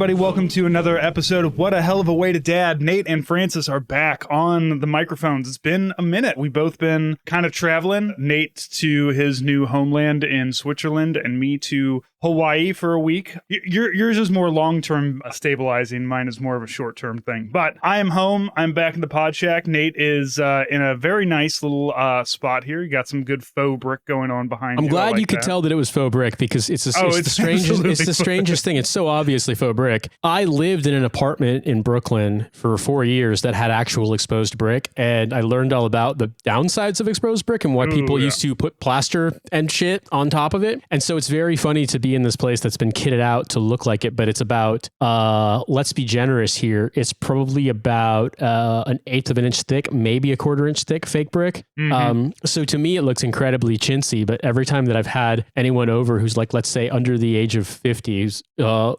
everybody. Welcome to another episode of What a Hell of a Way to Dad. Nate and Francis are back on the microphones. It's been a minute. We've both been kind of traveling. Nate to his new homeland in Switzerland and me to Hawaii for a week. Yours is more long-term stabilizing. Mine is more of a short-term thing. But I am home. I'm back in the pod shack. Nate is in a very nice little spot here. You got some good faux brick going on behind you. I'm glad you could tell that it was faux brick because it's the strangest thing. It's so obviously faux brick. I lived in an apartment in Brooklyn for 4 years that had actual exposed brick, and I learned all about the downsides of exposed brick and why people used to put plaster and shit on top of it. And so it's very funny to be in this place that's been kitted out to look like it, but it's about, let's be generous here, it's probably about an eighth of an inch thick, maybe a quarter inch thick fake brick. So to me, it looks incredibly chintzy, but every time that I've had anyone over who's like, let's say under the age of 50,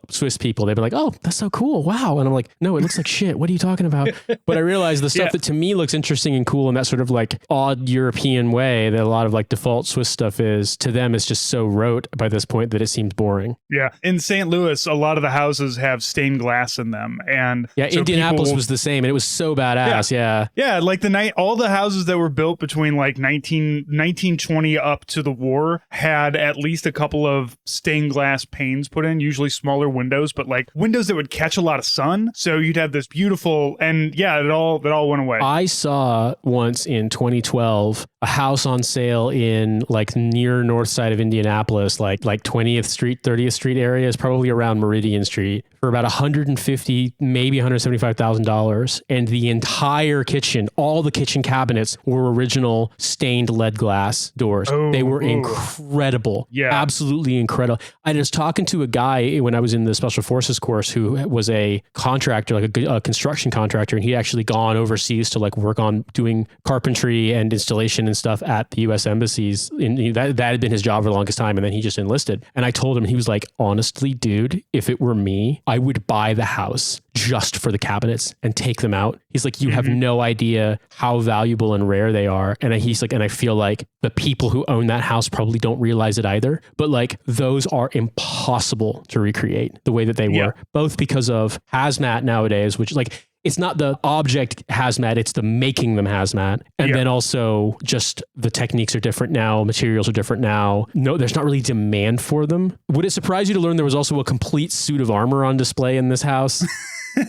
Swiss people, they've been like, oh, that's so cool. Wow. And I'm like, no, it looks like shit. What are you talking about? But I realized the stuff that to me looks interesting and cool in that sort of like odd European way that a lot of like default Swiss stuff is, to them it's just so rote by this point that it seems boring. Yeah. In St. Louis, a lot of the houses have stained glass in them. And yeah, so Indianapolis was the same, and it was so badass. Yeah. Like all the houses that were built between like 1920 up to the war had at least a couple of stained glass panes put in, usually smaller windows, but like windows that would catch a lot of sun. So you'd have this beautiful, and yeah, it all went away. I saw once in 2012 a house on sale in like near north side of Indianapolis, like 20th Street, 30th Street area, is probably around Meridian Street, for about $150,000, maybe $175,000. And the entire kitchen, all the kitchen cabinets were original stained lead glass doors. They were incredible. Yeah. Absolutely incredible. I was talking to a guy when I was in the Special Forces course who was a contractor, like a construction contractor, and he actually gone overseas to like work on doing carpentry and installation and stuff at the U.S. embassies. And that had been his job for the longest time, and then he just enlisted. And I told him, he was like, honestly, dude, if it were me, I would buy the house just for the cabinets and take them out. He's like, you have no idea how valuable and rare they are. And he's like, and I feel like the people who own that house probably don't realize it either. But like, those are impossible to recreate the way that they were, both because of hazmat nowadays, which like, it's not the object hazmat, it's the making them hazmat. And then also just the techniques are different now, materials are different now. No, there's not really demand for them. Would it surprise you to learn there was also a complete suit of armor on display in this house?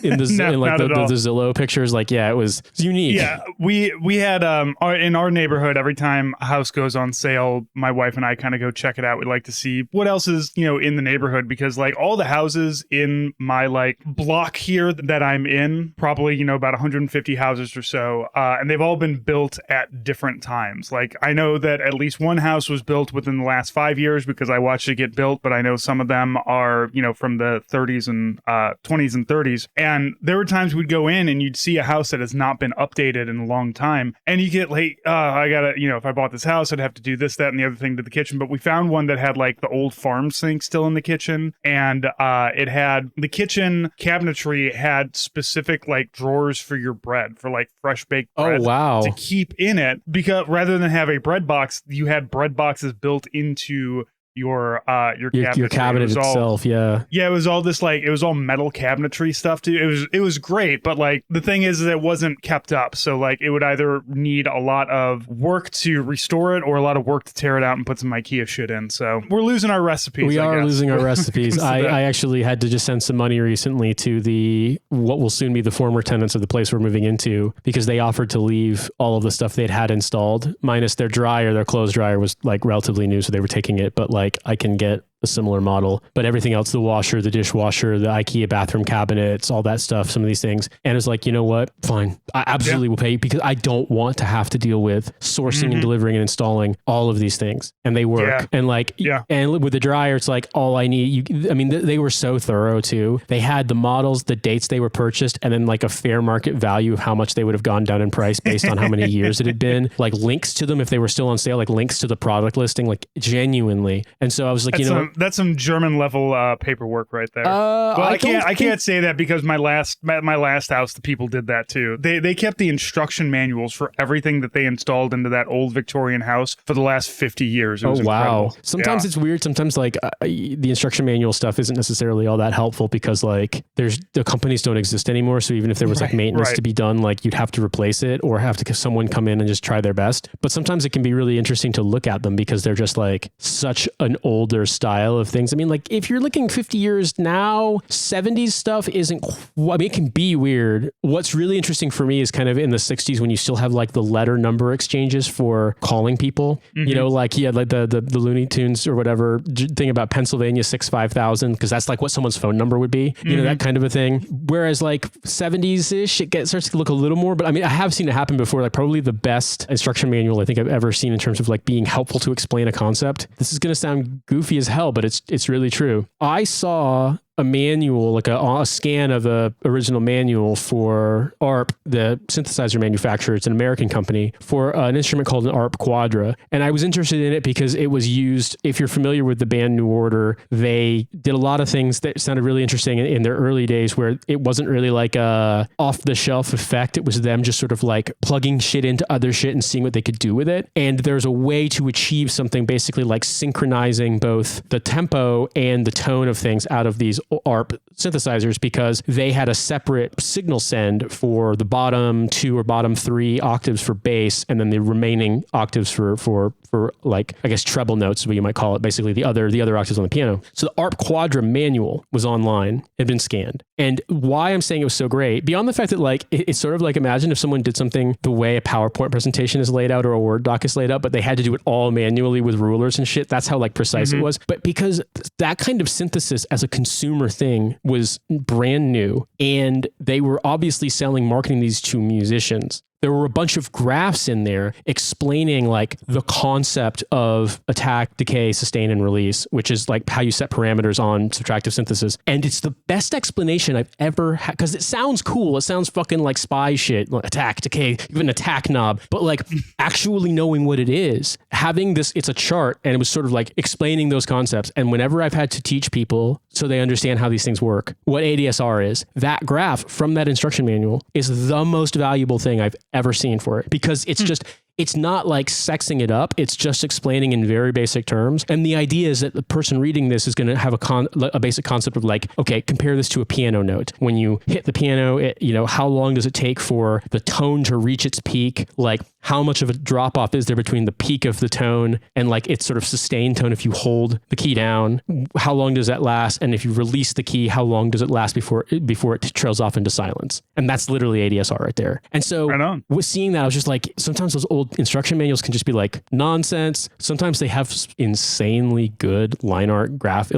In the Zillow pictures, like, yeah, it was unique. Yeah, we had in our neighborhood, every time a house goes on sale, my wife and I kind of go check it out. We like to see what else is, in the neighborhood, because like all the houses in my like block here that I'm in, probably, about 150 houses or so, and they've all been built at different times. Like, I know that at least one house was built within the last 5 years because I watched it get built, but I know some of them are, from the 30s and 20s and 30s. And there were times we'd go in and you'd see a house that has not been updated in a long time. And you get like, I gotta, if I bought this house, I'd have to do this, that, and the other thing to the kitchen. But we found one that had like the old farm sink still in the kitchen. And it had, the kitchen cabinetry had specific like drawers for your bread, for like fresh baked bread. Oh, wow. To keep in it, because rather than have a bread box, you had bread boxes built into your cabinet itself. Yeah, it was all this like, it was all metal cabinetry stuff too. It was great, but like the thing is that it wasn't kept up, so like it would either need a lot of work to restore it or a lot of work to tear it out and put some IKEA shit in. So we're losing our recipes. We are losing our recipes. I actually had to just send some money recently to what will soon be the former tenants of the place we're moving into, because they offered to leave all of the stuff they'd had installed, minus their dryer. Their clothes dryer was like relatively new, so they were taking it, but like I can get a similar model, but everything else, the washer, the dishwasher, the IKEA bathroom cabinets, all that stuff, some of these things. And it's like, you know what? Fine. I absolutely will pay, because I don't want to have to deal with sourcing and delivering and installing all of these things. And they work. Yeah. And like, and with the dryer, it's like all I need. They were so thorough too. They had the models, the dates they were purchased, and then like a fair market value of how much they would have gone down in price based on how many years it had been, like links to them if they were still on sale, like links to the product listing, like genuinely. And so I was like, some German level paperwork right there. Well, I can't say that because my last house, the people did that too. They kept the instruction manuals for everything that they installed into that old Victorian house for the last 50 years. It was incredible. Sometimes it's weird. Sometimes like the instruction manual stuff isn't necessarily all that helpful because like the companies don't exist anymore. So even if there was like maintenance to be done, like you'd have to replace it or have to someone come in and just try their best. But sometimes it can be really interesting to look at them because they're just like such an older style of things. I mean, like if you're looking 50 years now, 70s stuff isn't, it can be weird. What's really interesting for me is kind of in the 60s when you still have like the letter number exchanges for calling people, you know, like, like the Looney Tunes or whatever thing about Pennsylvania 65000, because that's like what someone's phone number would be, you know, that kind of a thing. Whereas like 70s ish, it starts to look a little more, but I mean, I have seen it happen before. Like probably the best instruction manual I think I've ever seen in terms of like being helpful to explain a concept. This is going to sound goofy as hell, but it's really true. I saw a manual, like a scan of the original manual for ARP, the synthesizer manufacturer. It's an American company for an instrument called an ARP Quadra. And I was interested in it because it was used, if you're familiar with the band New Order, they did a lot of things that sounded really interesting in their early days where it wasn't really like a off the shelf effect. It was them just sort of like plugging shit into other shit and seeing what they could do with it. And there's a way to achieve something basically like synchronizing both the tempo and the tone of things out of these ARP synthesizers because they had a separate signal send for the bottom 2 or bottom 3 octaves for bass and then the remaining octaves for like, I guess, treble notes is what you might call it, basically the other octaves on the piano. So the ARP Quadra manual was online, had been scanned. And why I'm saying it was so great, beyond the fact that like, it's sort of like, imagine if someone did something the way a PowerPoint presentation is laid out or a Word doc is laid out, but they had to do it all manually with rulers and shit. That's how like precise it was. But because that kind of synthesis as a consumer thing was brand new and they were obviously marketing these to musicians. There were a bunch of graphs in there explaining like the concept of attack, decay, sustain, and release, which is like how you set parameters on subtractive synthesis. And it's the best explanation I've ever had because it sounds cool. It sounds fucking like spy shit, like attack, decay, even attack knob, but like actually knowing what it is, having this, it's a chart and it was sort of like explaining those concepts. And whenever I've had to teach people so they understand how these things work, what ADSR is, that graph from that instruction manual is the most valuable thing I've ever seen for it because it's just, it's not like sexing it up. It's just explaining in very basic terms. And the idea is that the person reading this is going to have a basic concept of like, okay, compare this to a piano note. When you hit the piano, how long does it take for the tone to reach its peak? Like how much of a drop off is there between the peak of the tone and like its sort of sustained tone if you hold the key down? How long does that last? And if you release the key, how long does it last before it trails off into silence? And that's literally ADSR right there. And so with seeing that, I was just like, sometimes those old instruction manuals can just be like nonsense. Sometimes they have insanely good line art graph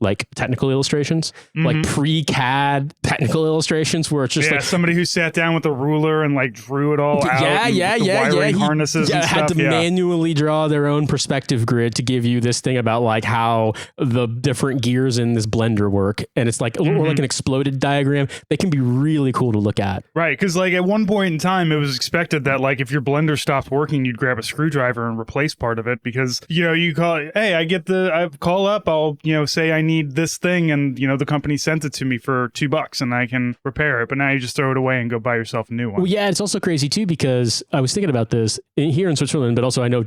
like technical illustrations, like pre-CAD technical illustrations where it's just like somebody who sat down with a ruler and like drew it all out. Wiring harnesses and had stuff. to manually draw their own perspective grid to give you this thing about like how the different gears in this blender work. And it's like, or like an exploded diagram. They can be really cool to look at. Right. Cause like at one point in time, it was expected that like if your blender stopped working, you'd grab a screwdriver and replace part of it because, you call it, hey, I call up, I'll, say I need this thing and, the company sent it to me for $2 and I can repair it. But now you just throw it away and go buy yourself a new one. Well, yeah, it's also crazy too, because I was thinking about this here in Switzerland, but also I know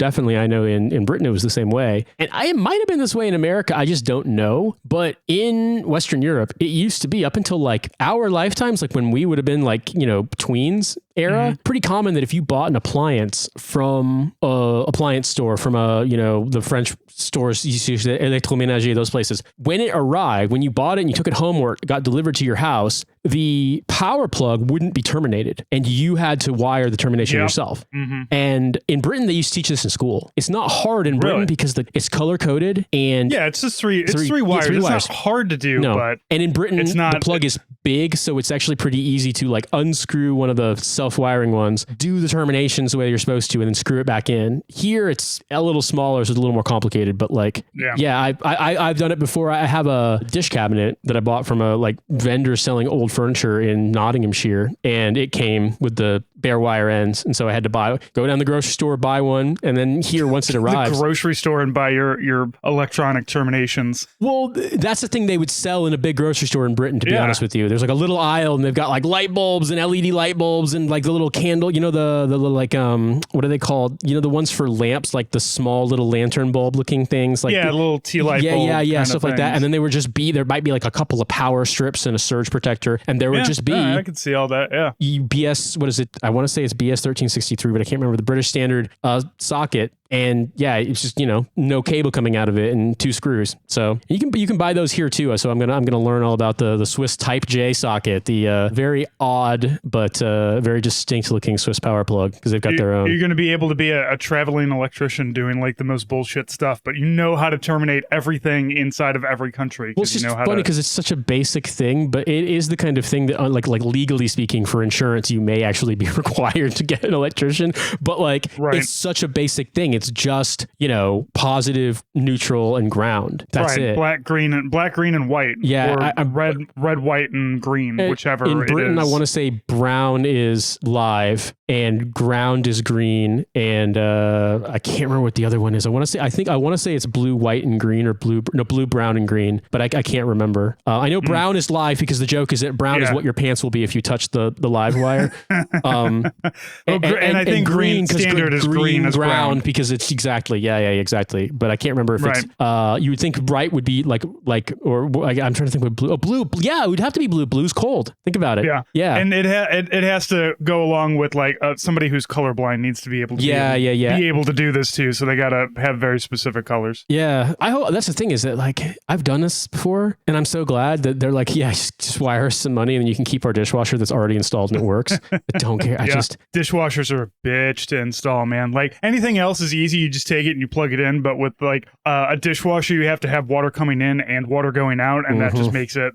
in Britain, it was the same way. And it might have been this way in America. I just don't know. But in Western Europe, it used to be up until like our lifetimes, like when we would have been like, tweens era, pretty common that if you bought an appliance from a appliance store, from the French stores, Electroménager, those places, when it arrived, when you bought it and you took it home or it got delivered to your house, the power plug wouldn't be terminated and you had to wire the termination yourself. And in Britain, they used to teach this in school. It's not hard in Britain because it's color coded and it's just three wires. It's not hard to do, but and in Britain, the plug is big, so it's actually pretty easy to like unscrew one of the self-wiring ones, do the terminations the way you're supposed to, and then screw it back in. Here, it's a little smaller, so it's a little more complicated. But like, I've done it before. I have a dish cabinet that I bought from a like vendor selling old furniture in Nottinghamshire, and it came with the bare wire ends. And so I had to go down the grocery store, buy one, and then here once it arrives. The grocery store and buy your electronic terminations. Well, that's the thing they would sell in a big grocery store in Britain, to be honest with you. There's like a little aisle and they've got like light bulbs and LED light bulbs and like the little candle, the little like, what are they called? The ones for lamps, like the small little lantern bulb looking things. Like the little tea light bulb. Yeah, stuff like that. And then they would just there might be like a couple of power strips and a surge protector. And there would just be. I could see all that. Yeah. BS, what is it? I want to say it's BS 1363, but I can't remember the British standard socket. And yeah, it's just, no cable coming out of it and 2 screws. So you can buy those here too. So I'm gonna learn all about the Swiss Type J socket, the very odd but very distinct looking Swiss power plug, because they've got their own. You're gonna be able to be a traveling electrician doing like the most bullshit stuff, but you know how to terminate everything inside of every country. Well, it's just funny because it's such a basic thing, but it is the kind of thing that, like legally speaking, for insurance, you may actually be required to get an electrician. But it's such a basic thing. It's just, positive, neutral, and ground. That's it. Black, green, and white. Yeah. Or red, white, and green, whichever in Britain, it is. I want to say brown is live and ground is green. And I can't remember what the other one is. I want to say it's blue, white, and green, or blue, brown, and green. But I can't remember. I know brown is live because the joke is that brown is what your pants will be if you touch the live wire. And I think green standard is green as brown because it's exactly exactly. But I can't remember if it's you would think bright would be like or I'm trying to think what blue. Oh, blue. Yeah, it would have to be blue. Blue's cold. Think about it. Yeah. And it has to go along with like somebody who's colorblind needs to be able to be able to do this too. So they gotta have very specific colors. Yeah, I hope that's the thing is that like I've done this before, and I'm so glad that they're like, just wire us some money and then you can keep our dishwasher that's already installed and it works. I don't care. Dishwashers are a bitch to install, man. Like anything else is easy. You just take it and you plug it in. But with like a dishwasher, you have to have water coming in and water going out. And that just makes it,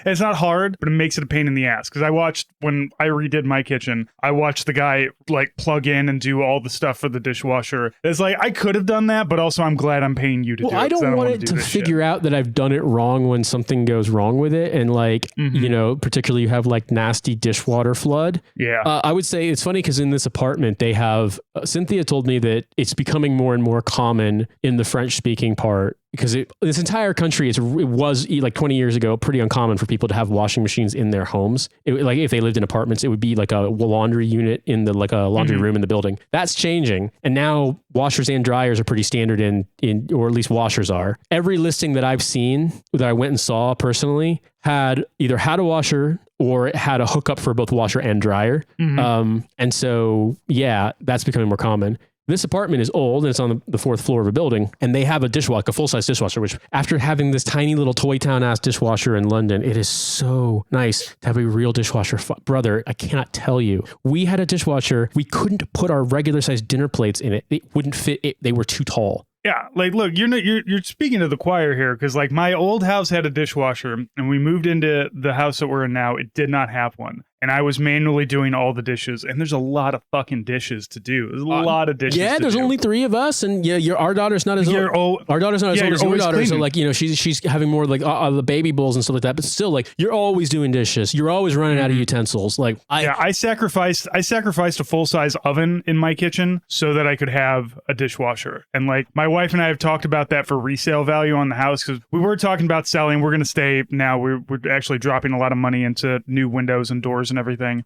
it's not hard, but it makes it a pain in the ass. Cause I watched when I redid my kitchen, I watched the guy like plug in and do all the stuff for the dishwasher. It's like, I could have done that, but also I'm glad I'm paying you to do it. I don't want it to figure out that I've done it wrong when something goes wrong with it. And like, particularly you have like nasty dishwater flood. Yeah. I would say it's funny because in this apartment, they have, Cynthia told me that it's becoming more and more common in the French speaking part because this entire country, it was like 20 years ago, pretty uncommon for people to have washing machines in their homes. Like if they lived in apartments, it would be like a laundry unit in the, like a laundry room in the building. That's changing. And now washers and dryers are pretty standard in, or at least washers are. Every listing that I've seen that I went and saw personally either had a washer or it had a hookup for both washer and dryer. And so, that's becoming more common. This apartment is old and it's on the 4th floor of a building, and they have a dishwasher, like a full-size dishwasher, which after having this tiny little Toy Town ass dishwasher in London, it is so nice to have a real dishwasher. Brother, I cannot tell you. We had a dishwasher. We couldn't put our regular sized dinner plates in it. It wouldn't fit. They were too tall. Yeah, like look, you're speaking to the choir here because like my old house had a dishwasher and we moved into the house that we're in now. It did not have one. And I was manually doing all the dishes, and there's a lot of fucking dishes to do. There's a lot of dishes. Yeah, there's only 3 of us, and our daughter's not as old. Our daughter's not as old as your daughter, so like she's having more like the baby bowls and stuff like that. But still, like you're always doing dishes. You're always running out of utensils. Like I sacrificed a full size oven in my kitchen so that I could have a dishwasher. And like my wife and I have talked about that for resale value on the house because we were talking about selling. We're gonna stay now. We're actually dropping a lot of money into new windows and doors and everything.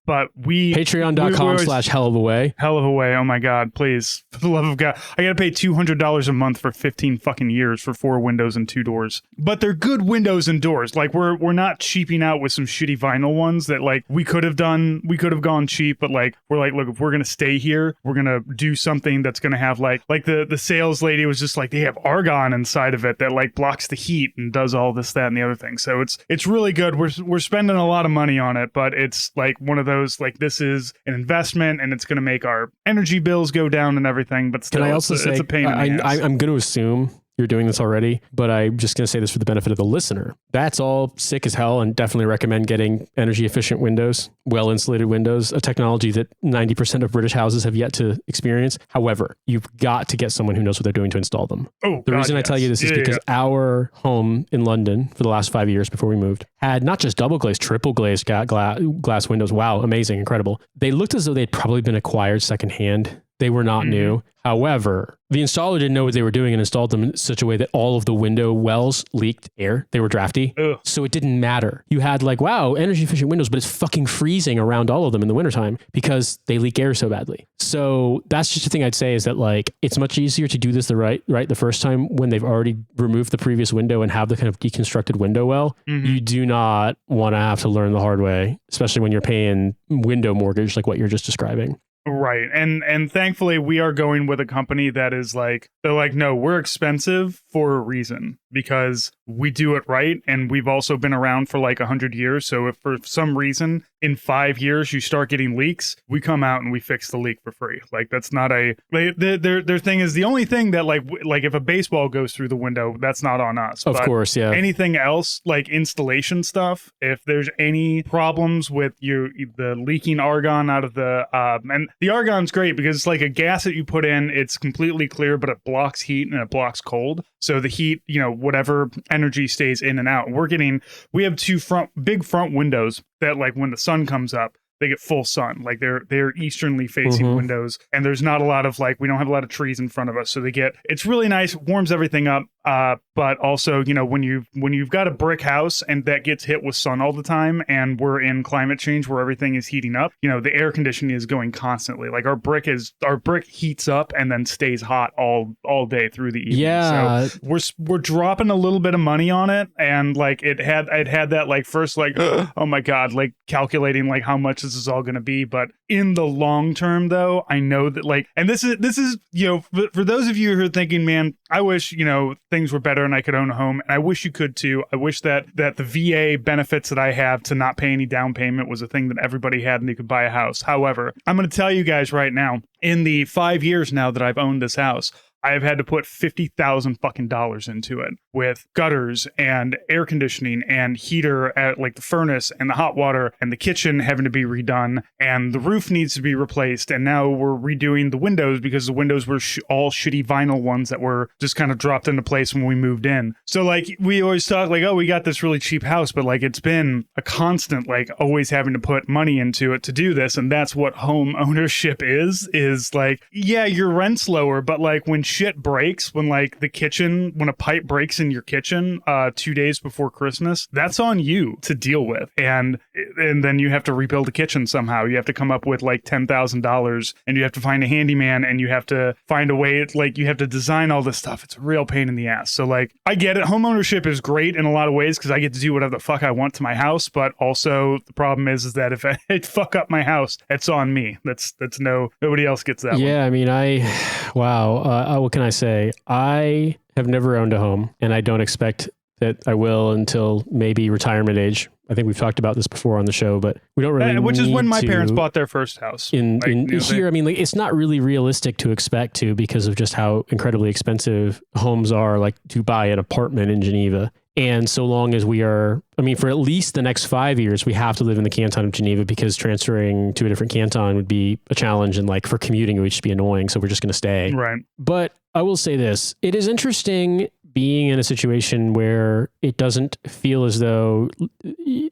But Patreon.com/hell of a way. Hell of a way. Oh my God, please. For the love of God. I got to pay $200 a month for 15 fucking years for 4 windows and 2 doors. But they're good windows and doors. Like we're not cheaping out with some shitty vinyl ones that like we could have gone cheap, but like we're like, look, if we're going to stay here, we're going to do something that's going to have like the sales lady was just like, they have argon inside of it that like blocks the heat and does all this, that, and the other thing. So it's really good. We're spending a lot of money on it, but it's like one of those, like this is an investment and it's going to make our energy bills go down and everything, but still, can I also say, it's a pain in the ass. I'm going to assume you're doing this already, but I'm just going to say this for the benefit of the listener. That's all sick as hell, and definitely recommend getting energy efficient windows, well insulated windows, a technology that 90% of British houses have yet to experience. However, you've got to get someone who knows what they're doing to install them. The reason I tell you this is because our home in London for the last 5 years before we moved had not just double glazed, triple glazed glass windows. Wow, amazing, incredible. They looked as though they'd probably been acquired secondhand. They were not new. However, the installer didn't know what they were doing and installed them in such a way that all of the window wells leaked air. They were drafty. Ugh. So it didn't matter. You had like, wow, energy efficient windows, but it's fucking freezing around all of them in the wintertime because they leak air so badly. So that's just the thing I'd say is that like, it's much easier to do this the first time when they've already removed the previous window and have the kind of deconstructed window well. You do not want to have to learn the hard way, especially when you're paying window mortgage like what you're just describing. Right. And thankfully we are going with a company that is like, they're like, no, we're expensive for a reason because we do it right. And we've also been around for like 100 years. So if for some reason in 5 years you start getting leaks, we come out and we fix the leak for free. Like that's not their thing is the only thing that like if a baseball goes through the window, that's not on us. Of course, yeah. Anything else like installation stuff, if there's any problems with the leaking argon out of the and the argon's great because it's like a gas that you put in, it's completely clear, but it blocks heat and it blocks cold. So the heat, whatever energy stays in and out. We have two big front windows that like when the sun comes up, they get full sun. Like they're easternly facing windows, and there's not a lot of we don't have a lot of trees in front of us. So it's really nice, warms everything up. But also, when you've got a brick house and that gets hit with sun all the time, and we're in climate change where everything is heating up, the air conditioning is going constantly. Like our brick heats up and then stays hot all day through the evening. Yeah. So we're dropping a little bit of money on it, and like it had that first oh my God, like calculating like how much this is all going to be. But in the long term though, I know that and this is for those of you who are thinking, man, I wish things were better and I could own a home, and I wish you could too. I wish that the VA benefits that I have to not pay any down payment was a thing that everybody had and they could buy a house. However, I'm going to tell you guys right now, in the 5 years now that I've owned this house, I have had to put $50,000 fucking dollars into it with gutters and air conditioning and heater at like the furnace and the hot water and the kitchen having to be redone and the roof needs to be replaced. And now we're redoing the windows because the windows were all shitty vinyl ones that were just kind of dropped into place when we moved in. So like we always talk like, oh, we got this really cheap house, but like it's been a constant like always having to put money into it to do this. And that's what home ownership is like, yeah, your rent's lower, but like when shit breaks, when a pipe breaks in your kitchen 2 days before Christmas, that's on you to deal with, and then you have to rebuild the kitchen somehow. You have to come up with like $10,000 and you have to find a handyman and you have to find a way, like you have to design all this stuff. It's a real pain in the ass. So like I get it, home ownership is great in a lot of ways because I get to do whatever the fuck I want to my house, but also the problem is that if I fuck up my house, it's on me. Nobody else gets that one. Yeah, I mean what can I say? I have never owned a home, and I don't expect that I will until maybe retirement age. I think we've talked about this before on the show, but we don't really which is when my parents bought their first house. I mean, it's not really realistic to expect to because of just how incredibly expensive homes are, like to buy an apartment in Geneva. And so long as for at least the next 5 years, we have to live in the canton of Geneva because transferring to a different canton would be a challenge. And like for commuting, it would just be annoying. So we're just going to stay. Right. But I will say this, it is interesting being in a situation where it doesn't feel as though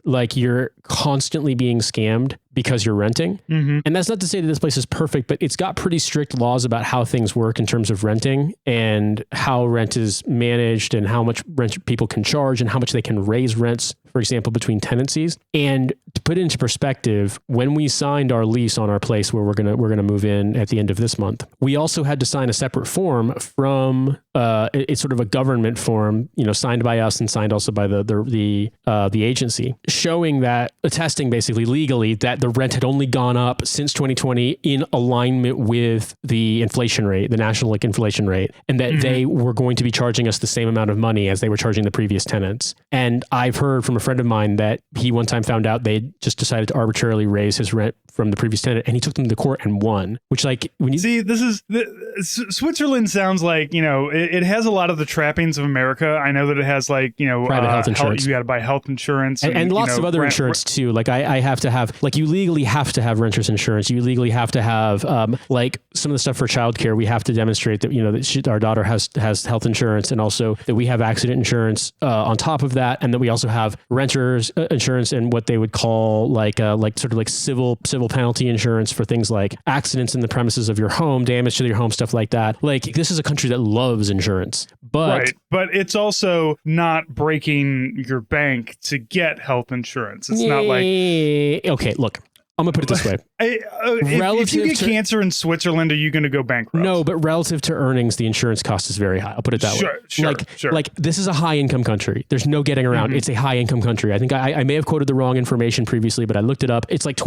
like you're constantly being scammed because you're renting. Mm-hmm. And that's not to say that this place is perfect, but it's got pretty strict laws about how things work in terms of renting and how rent is managed and how much rent people can charge and how much they can raise rents, for example, between tenancies. And to put it into perspective, when we signed our lease on our place where we're gonna move in at the end of this month, we also had to sign a separate form from it's sort of a government form, signed by us and signed also by the agency, showing that, attesting basically legally that the rent had only gone up since 2020 in alignment with the inflation rate, the national inflation rate, and that they were going to be charging us the same amount of money as they were charging the previous tenants. And I've heard from a friend of mine that he one time found out they just decided to arbitrarily raise his rent from the previous tenant, and he took them to court and won. Which, like, when you see, Switzerland sounds like, it has a lot of the trappings of America. I know that it has, like, private health insurance. You got to buy health insurance and lots of other insurance too. Like I have to have, like, you legally have to have renter's insurance. You legally have to have like some of the stuff for childcare. We have to demonstrate that that our daughter has health insurance, and also that we have accident insurance on top of that, and that we also have renters insurance and what they would call like sort of like civil penalty insurance for things like accidents in the premises of your home, damage to your home, stuff like that. Like, this is a country that loves insurance, but it's also not breaking your bank to get health insurance. It's not like, okay, look, I'm going to put it this way. If you get cancer in Switzerland, are you going to go bankrupt? No, but relative to earnings, the insurance cost is very high. I'll put it that way. Sure. Like, this is a high income country. There's no getting around. It's a high income country. I think I may have quoted the wrong information previously, but I looked it up. It's like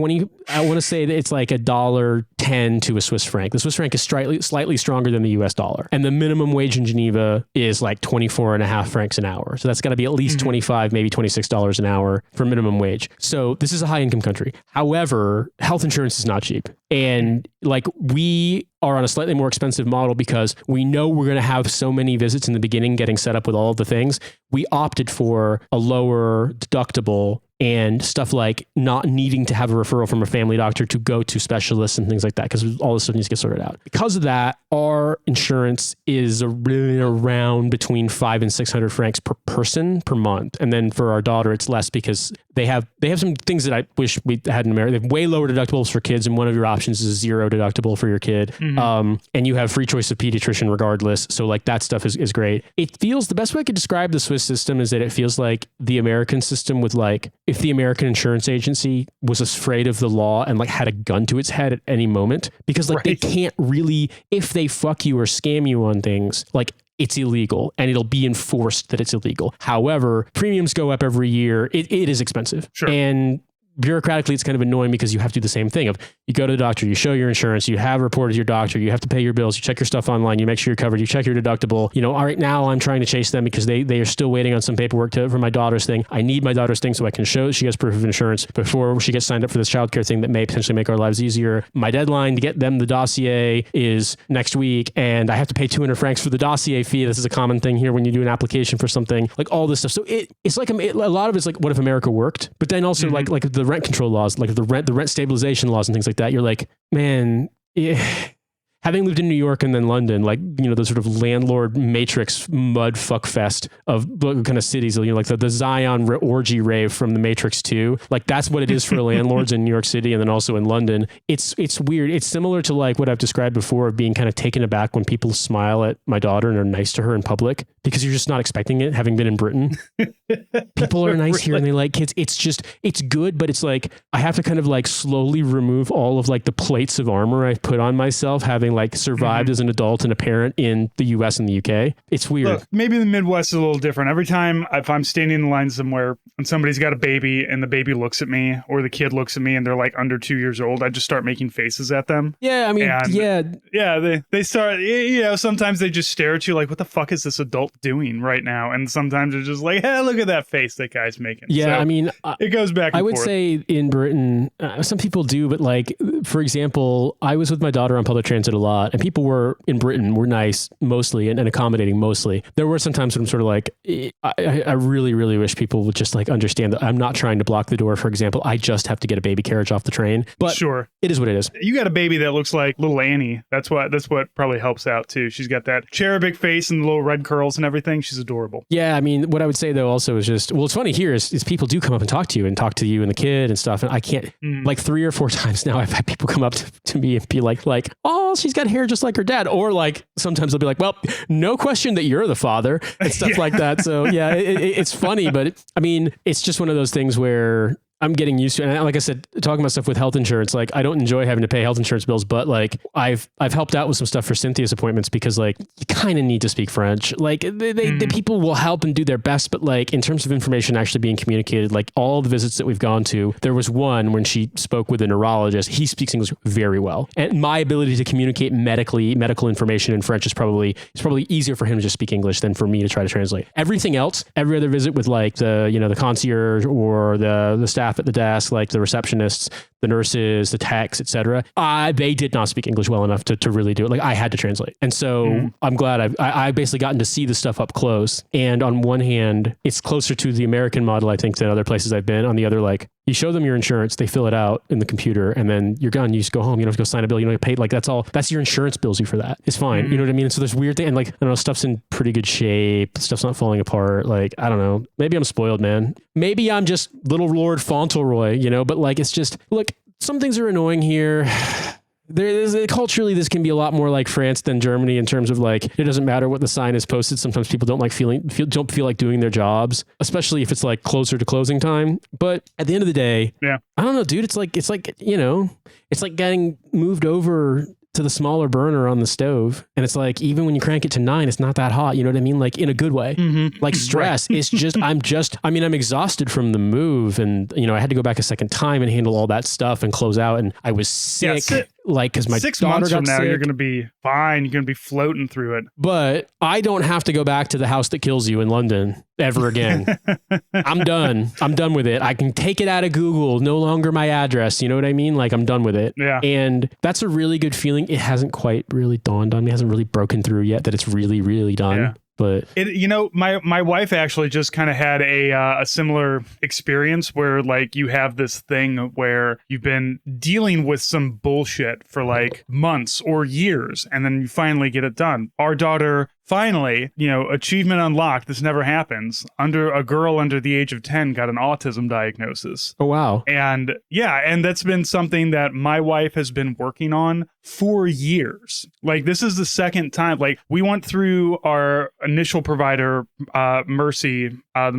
I want to say that it's like $1.10 to a Swiss franc. The Swiss franc is slightly stronger than the US dollar. And the minimum wage in Geneva is like 24.5 francs an hour. So that's got to be at least $25, maybe $26 an hour for minimum wage. So this is a high income country. However, health insurance is not cheap. And like, we are on a slightly more expensive model because we know we're going to have so many visits in the beginning getting set up with all of the things. We opted for a lower deductible and stuff like not needing to have a referral from a family doctor to go to specialists and things like that, because all this stuff needs to get sorted out. Because of that, our insurance is really around between 500 and 600 francs per person per month. And then for our daughter, it's less because they have some things that I wish we had in America. They have way lower deductibles for kids, and one of your options is a zero deductible for your kid. And you have free choice of pediatrician regardless. So like, that stuff is great. It feels, the best way I could describe the Swiss system is that it feels like the American system with, like, if the American insurance agency was afraid of the law and like had a gun to its head at any moment, because like they can't really, if they fuck you or scam you on things, like, it's illegal and it'll be enforced that it's illegal. However, premiums go up every year. It is expensive. Sure. And bureaucratically, it's kind of annoying because you have to do the same thing of, you go to the doctor, you show your insurance, you have reported to your doctor, you have to pay your bills, you check your stuff online, you make sure you're covered, you check your deductible. All right, now I'm trying to chase them because they are still waiting on some paperwork for my daughter's thing. I need my daughter's thing so I can show she has proof of insurance before she gets signed up for this childcare thing that may potentially make our lives easier. My deadline to get them the dossier is next week, and I have to pay 200 francs for the dossier fee. This is a common thing here when you do an application for something, like all this stuff. So it's like a lot of it's like, what if America worked? But then also like the rent control laws, like the rent stabilization laws and things like that. You're like, man, having lived in New York and then London, like, the sort of landlord matrix mud fuck fest of kind of cities, like the Zion orgy rave from the Matrix 2, like that's what it is for landlords in New York City and then also in London. It's weird. It's similar to like what I've described before of being kind of taken aback when people smile at my daughter and are nice to her in public, because you're just not expecting it, having been in Britain. People are nice here and they like kids. It's good, but it's like, I have to kind of like slowly remove all of like the plates of armor I've put on myself, having like survived as an adult and a parent in the US and the UK. It's weird. Look, maybe the Midwest is a little different. Every time if I'm standing in line somewhere and somebody's got a baby and the baby looks at me or the kid looks at me and they're like under 2 years old, I just start making faces at them. Yeah, I mean, they start, sometimes they just stare at you like, what the fuck is this adult doing right now? And sometimes they're just like, hey, look at that face that guy's making. Yeah, so I mean, it goes back and I would forth. say in Britain, some people do, but like, for example, I was with my daughter on public transit a lot, and people in Britain were nice mostly and accommodating mostly. There were some times when I'm sort of like, I really, really wish people would just like understand that I'm not trying to block the door. For example, I just have to get a baby carriage off the train. But sure, it is what it is. You got a baby that looks like little Annie. That's what probably helps out too. She's got that cherubic face and the little red curls and everything. She's adorable. Yeah, I mean, what I would say though also is just, well, it's funny here is people do come up and talk to you and the kid and stuff. And I can't, like 3 or 4 times now I've had people come up to me and be like, oh, she's got hair just like her dad. Or like, sometimes they'll be like, well, no question that you're the father and stuff like that. So yeah, it's funny, but I mean, it's just one of those things where I'm getting used to it. And like I said, talking about stuff with health insurance, like I don't enjoy having to pay health insurance bills, but like I've helped out with some stuff for Cynthia's appointments because like you kind of need to speak French. Like the people will help and do their best, but like in terms of information actually being communicated, like all the visits that we've gone to, there was one when she spoke with a neurologist. He speaks English very well, and my ability to communicate medical information in French is probably easier for him to just speak English than for me to try to translate. Everything else, every other visit with like the concierge or the staff at the desk, like the receptionists, the nurses, the techs, etc. They did not speak English well enough to really do it. Like I had to translate. And so I'm glad I've basically gotten to see the stuff up close. And on one hand, it's closer to the American model, I think, than other places I've been. On the other, like you show them your insurance, they fill it out in the computer, and then you're done. You just go home. You don't have to go sign a bill. You don't get paid. Like that's your insurance bills you for that. It's fine. You know what I mean? And so there's weird thing. And like, I don't know, stuff's in pretty good shape. Stuff's not falling apart. Like, I don't know. Maybe I'm spoiled, man. Maybe I'm just little Lord Fauntleroy, but like, it's just, look, some things are annoying here. Culturally, this can be a lot more like France than Germany in terms of like, it doesn't matter what the sign is posted. Sometimes people don't don't feel like doing their jobs, especially if it's like closer to closing time. But at the end of the day, I don't know, dude. It's like getting moved over to the smaller burner on the stove. And it's like, even when you crank it to 9, it's not that hot. You know what I mean? Like in a good way, like stress. It's just, I'm exhausted from the move. And, I had to go back a second time and handle all that stuff and close out. And I was sick. Like, because my 6 daughter months got from now, sick. you're going to be fine. You're going to be floating through it. But I don't have to go back to the house that kills you in London ever again. I'm done. I'm done with it. I can take it out of Google. No longer my address. You know what I mean? Like, I'm done with it. Yeah. And that's a really good feeling. It hasn't quite really dawned on me. It hasn't really broken through yet that it's really, really done. Yeah. But my wife actually just kind of had a similar experience where like you have this thing where you've been dealing with some bullshit for like months or years, and then you finally get it done. Our daughter finally, achievement unlocked. This never happens. A girl under the age of 10 got an autism diagnosis. Oh, wow. And and that's been something that my wife has been working on for years. Like, this is the second time. Like, we went through our initial provider, Mercy. If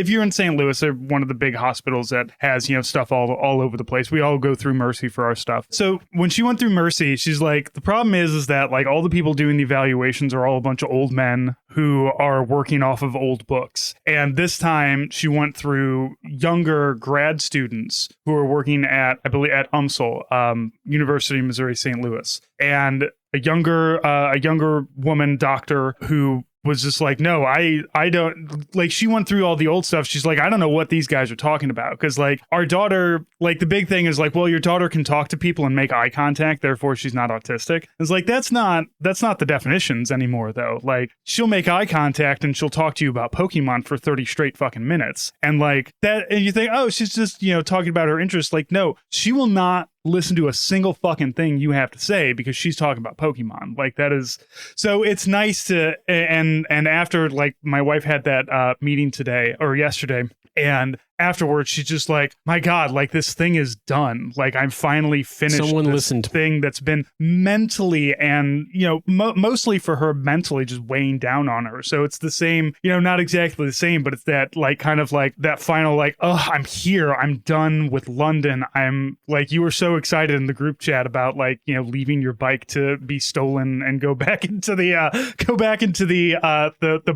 you're in St. Louis, they're one of the big hospitals that has, stuff all over the place. We all go through Mercy for our stuff. So when she went through Mercy, she's like, the problem is that like all the people doing the evaluations are all a bunch of old men who are working off of old books. And this time she went through younger grad students who are working at, I believe, at UMSL, University of Missouri, St. Louis, and a younger woman doctor who was just like, no, I don't, like, she went through all the old stuff. She's like, I don't know what these guys are talking about. Because like our daughter, like the big thing is like, well, your daughter can talk to people and make eye contact, therefore she's not autistic. It's like, that's not the definitions anymore though. Like, she'll make eye contact and she'll talk to you about Pokemon for 30 straight fucking minutes. And like that, and you think, oh, she's just, talking about her interests. Like, no, she will not listen to a single fucking thing you have to say because she's talking about Pokemon. Like, that is, so it's nice to, and after like my wife had that meeting today or yesterday, and afterwards she's just like, my God, like this thing is done. Like, I'm finally finished. Someone listened. Thing that's been mentally and, mostly for her mentally just weighing down on her. So it's the same, not exactly the same, but it's that like kind of like that final like, oh, I'm here. I'm done with London. I'm like, you were so excited in the group chat about like, leaving your bike to be stolen and go back into the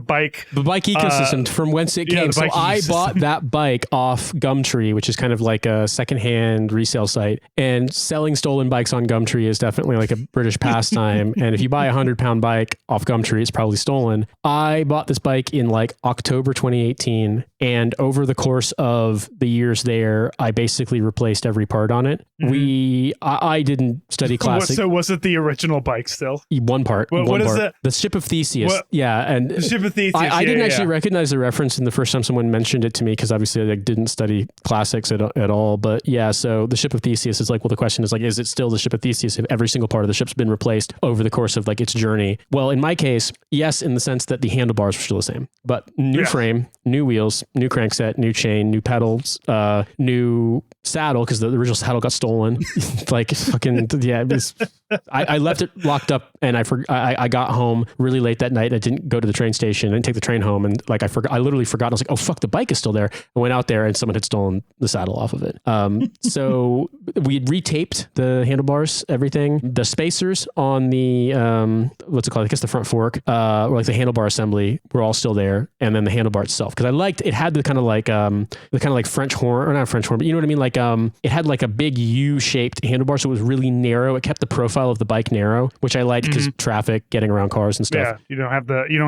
bike. The bike ecosystem from whence it came. So I bought that bike off Gumtree, which is kind of like a secondhand resale site, and selling stolen bikes on Gumtree is definitely like a British pastime. And if you buy a 100-pound bike off Gumtree, it's probably stolen. I bought this bike in like October 2018, and over the course of the years there, I basically replaced every part on it. I didn't study classic. So was it the original bike still? One part. What is that? The Ship of Theseus. And the Ship of Theseus. I didn't actually recognize the reference in the first time someone mentioned it to me, because obviously I didn't study classics at all. But yeah, so the Ship of Theseus is like, well, the question is like, is it still the Ship of Theseus if every single part of the ship's been replaced over the course of like its journey? Well, in my case, yes, in the sense that the handlebars were still the same, but new frame, new wheels, new crankset, new chain, new pedals, new saddle, because the original saddle got stolen. Like fucking, yeah. I left it locked up, and I got home really late that night. I didn't go to the train station. I didn't take the train home, and like I literally forgot. I was like, oh fuck, the bike is still there. I went out there, and someone had stolen the saddle off of it. So we had retaped the handlebars, everything, the spacers on the what's it called? I guess the front fork, or like the handlebar assembly, were all still there, and then the handlebar itself, because I liked it had the kind of like French horn, or not French horn, but you know what I mean? Like it had like a big U-shaped handlebar, so it was really narrow. It kept the profile of the bike narrow, which I liked because traffic, getting around cars and stuff. Yeah, you don't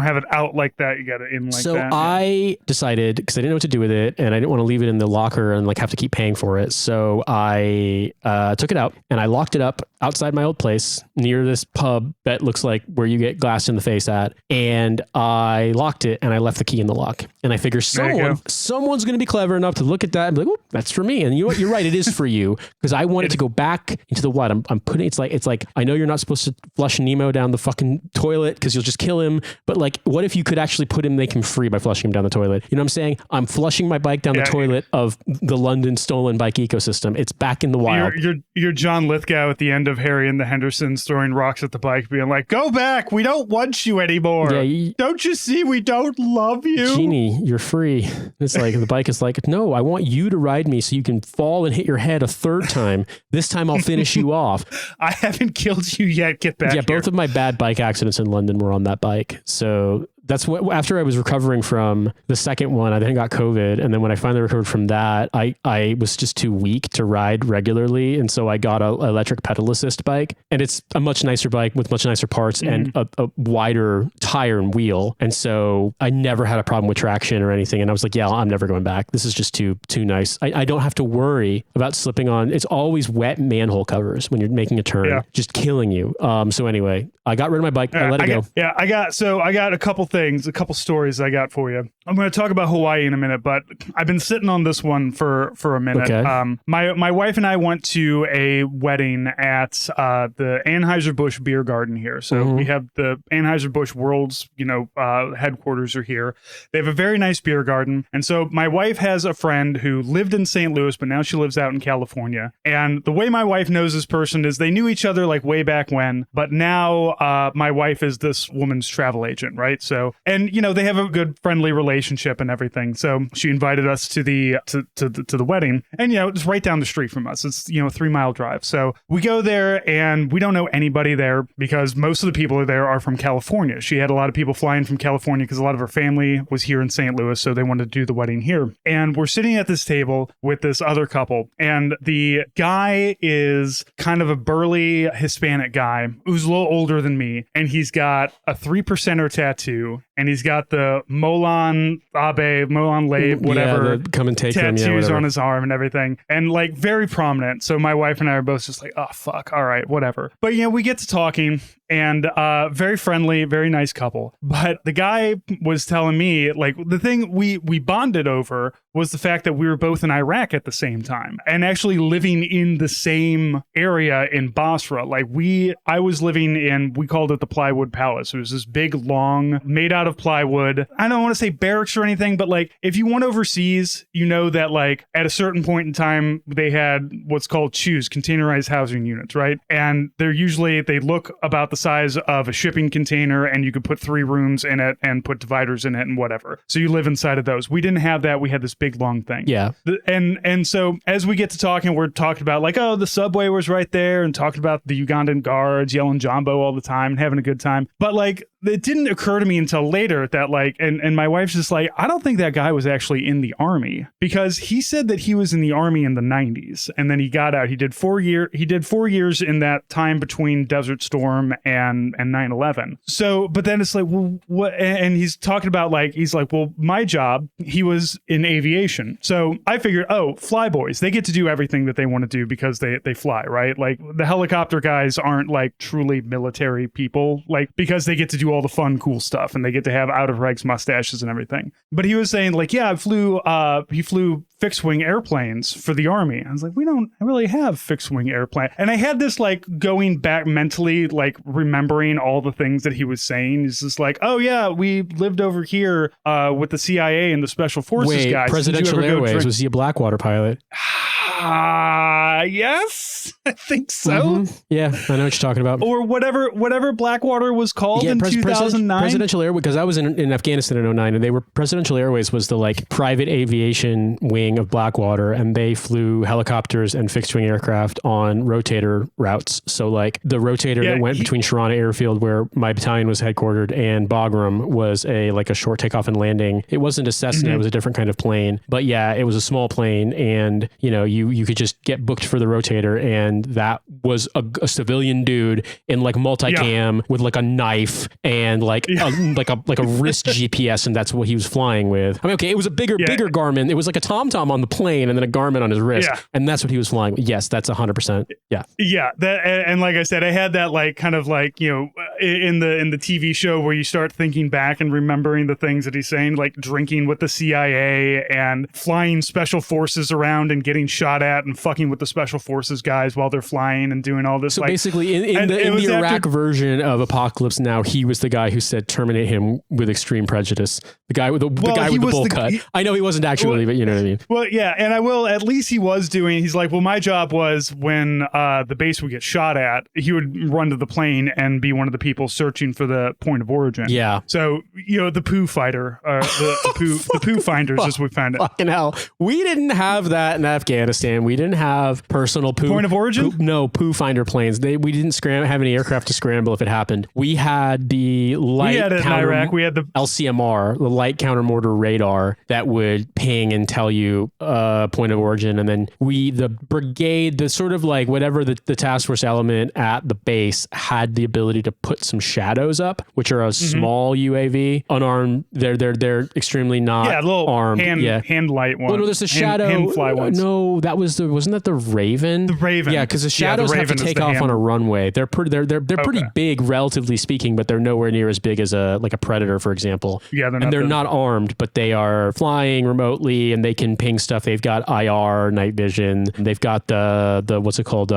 have it out like that. You got it in like that. So I decided, because I didn't know what to do with it, and I didn't want to leave it in the locker and like have to keep paying for it. So I took it out and I locked it up outside my old place near this pub that looks like where you get glassed in the face at. And I locked it and I left the key in the lock. And I figure someone's going to be clever enough to look at that and be like, oh, that's for me. And you know what? You're right. It is for you, because I want it to go back into the what? I'm putting, it's like, I know you're not supposed to flush Nemo down the fucking toilet because you'll just kill him. But like, what if you could actually make him free by flushing him down the toilet? You know what I'm saying? I'm flushing my bike down the toilet of the London stolen bike ecosystem. It's back in the wild. You're John Lithgow at the end of Harry and the Hendersons throwing rocks at the bike, being like, go back. We don't want you anymore. Yeah, don't you see? We don't love you. Genie, you're free. It's like, the bike is like, no, I want you to ride me so you can fall and hit your head a third time. This time I'll finish you off. I haven't killed you yet. Get back here. Both of my bad bike accidents in London were on that bike. So that's what, after I was recovering from the second one, I then got COVID. And then when I finally recovered from that, I was just too weak to ride regularly. And so I got an electric pedal assist bike, and it's a much nicer bike with much nicer parts and a wider tire and wheel. And so I never had a problem with traction or anything. And I was like, yeah, I'm never going back. This is just too nice. I don't have to worry about slipping on. It's always wet manhole covers when you're making a turn, just killing you. So anyway, I got rid of my bike. I let it go. Yeah, I got a couple things, a couple stories I got for you. I'm going to talk about Hawaii in a minute, but I've been sitting on this one for a minute. Okay. My wife and I went to a wedding at the Anheuser-Busch beer garden here. So we have the Anheuser-Busch World's, headquarters are here. They have a very nice beer garden. And so my wife has a friend who lived in St. Louis, but now she lives out in California. And the way my wife knows this person is they knew each other like way back when, but now my wife is this woman's travel agent, right? So, and they have a good friendly relationship and everything. So she invited us to the wedding, and it's right down the street from us. It's a 3-mile drive. So we go there, and we don't know anybody there because most of the people there are from California. She had a lot of people flying from California because a lot of her family was here in St. Louis, so they wanted to do the wedding here. And we're sitting at this table with this other couple, and the guy is kind of a burly Hispanic guy who's a little older than me, and he's got a 3%er tattoo, and he's got the Molan Labe, whatever, come and take tattoos on his arm and everything, and like very prominent. So my wife and I are both just like, oh fuck, all right, whatever. But we get to talking, and very friendly, very nice couple. But the guy was telling me, like, the thing we bonded over was the fact that we were both in Iraq at the same time, and actually living in the same area in Basra. Like I was living in, we called it the Plywood Palace. It was this big, long, made out of plywood. I don't want to say barracks or anything, but like if you went overseas, that like at a certain point in time, they had what's called CHUs, containerized housing units, right? And they look about the size of a shipping container, and you could put 3 rooms in it and put dividers in it and whatever. So you live inside of those. We didn't have that. We had this big long thing. Yeah. And so as we get to talking, we're talking about like, oh, the subway was right there, and talking about the Ugandan guards yelling Jumbo all the time and having a good time. But like, it didn't occur to me until later that like, and my wife's just like, I don't think that guy was actually in the army, because he said that he was in the army in the 90s, and then he got out. He did 4 years in that time between Desert Storm and 9/11. So, but then it's like, well, what? And he's talking about like, he's like, well, my job, he was in aviation. So I figured, oh, flyboys, they get to do everything that they want to do because they fly, right? Like the helicopter guys aren't like truly military people, like because they get to do do all the fun, cool stuff, and they get to have out of ranks mustaches and everything. But he was saying like, yeah, he flew fixed wing airplanes for the Army. I was like, we don't really have fixed wing airplane. And I had this like going back mentally, like remembering all the things that he was saying. He's just like, oh yeah, we lived over here with the CIA and the Special Forces guys. Presidential Airways, was he a Blackwater pilot? Yes, I think so. Mm-hmm. Yeah, I know what you're talking about. Or whatever Blackwater was called in 2009. Presidential Airways, because I was in Afghanistan in 2009, and they were Presidential Airways was the like private aviation wing of Blackwater, and they flew helicopters and fixed wing aircraft on rotator routes. So like the rotator that went between Sharana Airfield, where my battalion was headquartered, and Bagram was a short takeoff and landing. It wasn't a Cessna, it was a different kind of plane. But yeah, it was a small plane, and you could just get booked for the rotator, and that was a civilian dude in like multicam with like a knife and like a wrist GPS, and that's what he was flying with. I mean, okay, it was a bigger Garmin. It was like a TomTom on the plane and then a Garmin on his wrist, and that's what he was flying with. Yes, that's 100%. Yeah. That, and like I said, I had that like kind of like in the TV show where you start thinking back and remembering the things that he's saying, like drinking with the CIA and flying special forces around and getting shot at and fucking with the special forces guys while they're flying and doing all this. So basically in the Iraq version of Apocalypse Now, he was the guy who said terminate him with extreme prejudice. The guy with the bowl cut. I know he wasn't actually, but you know what I mean. Well, yeah, and at least he was doing, he's like, well, my job was when the base would get shot at, he would run to the plane and be one of the people searching for the point of origin. Yeah. So, the poo fighter, the poo finders, as we found it. Fucking hell. We didn't have that in Afghanistan. We didn't have personal poo. Point of origin? Poo finder planes. We didn't have any aircraft to scramble if it happened. We had the light in Iraq. We had the LCMR, the light counter mortar radar that would ping and tell you point of origin. And then the brigade, the sort of like whatever the task force element at the base had the ability to put some shadows up, which are a small UAV, unarmed. They're extremely not armed. Hand light ones. Well, no, there's a shadow. Hand fly ones. No, wasn't that the Raven? The Raven. Yeah, because the shadows have to take off on a runway. They're pretty big, relatively speaking, but they're nowhere near as big as a Predator, for example. Yeah, they're not armed, but they are flying remotely and they can ping stuff. They've got IR, night vision. They've got the what's it called,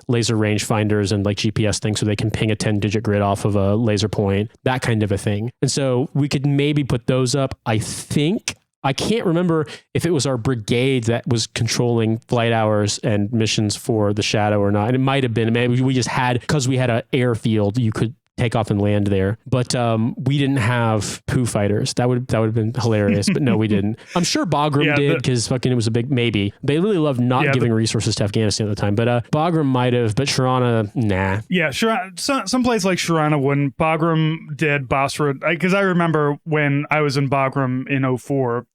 laser range finders and like GPS things, so they can ping a 10-digit grid off of a laser point, that kind of a thing. And so we could maybe put those up. I think. I can't remember if it was our brigade that was controlling flight hours and missions for the Shadow or not. And it might have been, maybe we just had, because we had an airfield, you could take off and land there. But we didn't have poo fighters. That would have been hilarious, but no, we didn't. I'm sure Bagram did, because fucking it was a big maybe. They really loved not giving resources to Afghanistan at the time, but Bagram might have, but Sharana, nah. Yeah, some place like Sharana wouldn't. Bagram did, Basra, because I remember when I was in Bagram in 2004,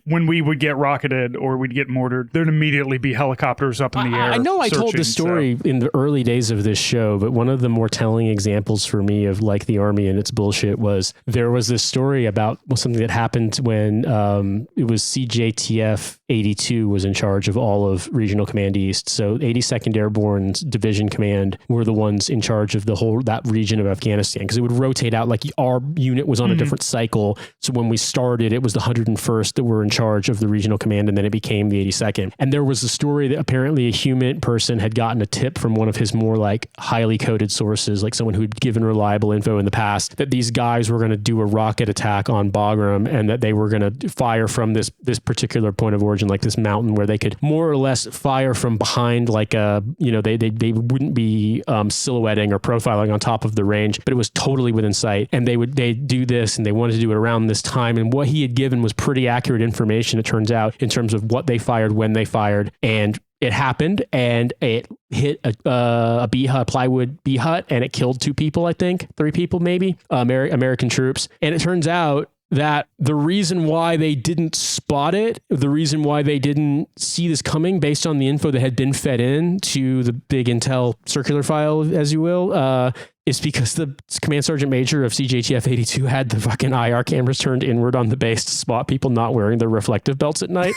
when we would get rocketed or we'd get mortared, there'd immediately be helicopters up in the air. I know I told the story in the early days of this show, but one of the more telling examples for me of like the Army and its bullshit was there was this story about something that happened when it was CGTF 82 was in charge of all of Regional Command East. So 82nd Airborne's Division Command were the ones in charge of that region of Afghanistan, because it would rotate out. Like our unit was on a different cycle. So when we started, it was the 101st that were in charge of the Regional Command, and then it became the 82nd. And there was a story that apparently a human person had gotten a tip from one of his more like highly coded sources, like someone who'd given reliable info in the past, that these guys were going to do a rocket attack on Bagram, and that they were going to fire from this particular point of origin, like this mountain, where they could more or less fire from behind, like they wouldn't be silhouetting or profiling on top of the range, but it was totally within sight. And they do this, and they wanted to do it around this time. And what he had given was pretty accurate information, it turns out, in terms of what they fired, when they fired, and it happened, and it hit a bee hut, plywood bee hut, and it killed 2 people, I think, 3 people maybe, American troops. And it turns out that the reason why they didn't spot it, the reason why they didn't see this coming based on the info that had been fed in to the big intel circular file, as you will, is because the command sergeant major of CGTF 82 had the fucking IR cameras turned inward on the base to spot people not wearing their reflective belts at night.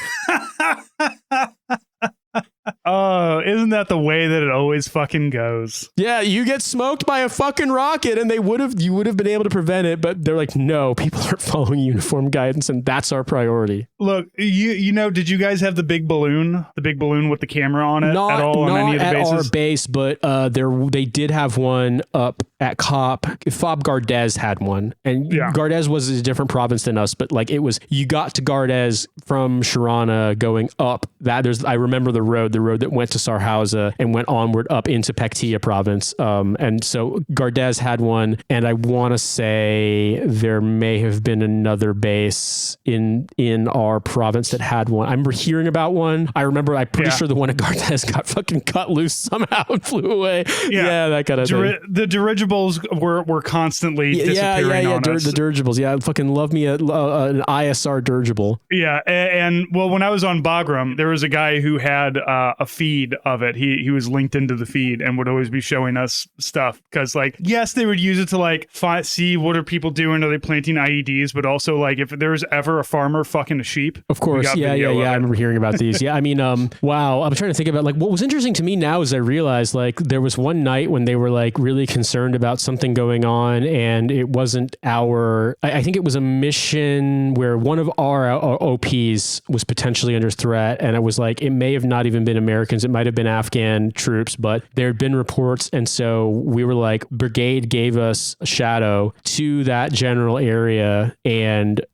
isn't that the way that it always fucking goes? Yeah, you get smoked by a fucking rocket and you would have been able to prevent it, but they're like, no, people aren't following uniform guidance and that's our priority. Look, you know, did you guys have the big balloon with the camera on it at all on any of the bases? Not at our base, but they did have one up at COP. FOB Gardez had one, and Gardez was a different province than us, but like you got to Gardez from Sharana going up. I remember the road that went to Sarhausa and went onward up into Pektia province. And so Gardez had one, and I want to say there may have been another base in our province that had one. I remember hearing about one. I'm pretty sure the one at Gardez got fucking cut loose somehow and flew away. Yeah, that kind of thing. The dirigibles were constantly disappearing on us. The dirigibles. Yeah, fucking love me an ISR dirigible. Yeah, and well, when I was on Bagram, there was a guy who had a feed of it. He was linked into the feed and would always be showing us stuff because, like, yes, they would use it to like see what are people doing. Are they planting IEDs? But also, like, if there's ever a farmer fucking a sheep, of course, yeah. I remember hearing about these. Yeah, I mean, wow. I'm trying to think about like what was interesting to me now is I realized like there was one night when they were like really concerned about something going on, and it wasn't I think it was a mission where one of our OPs was potentially under threat, and it was like it may have not even been Americans, it might have been Afghan troops, but there had been reports, and so we were like, brigade gave us a shadow to that general area, and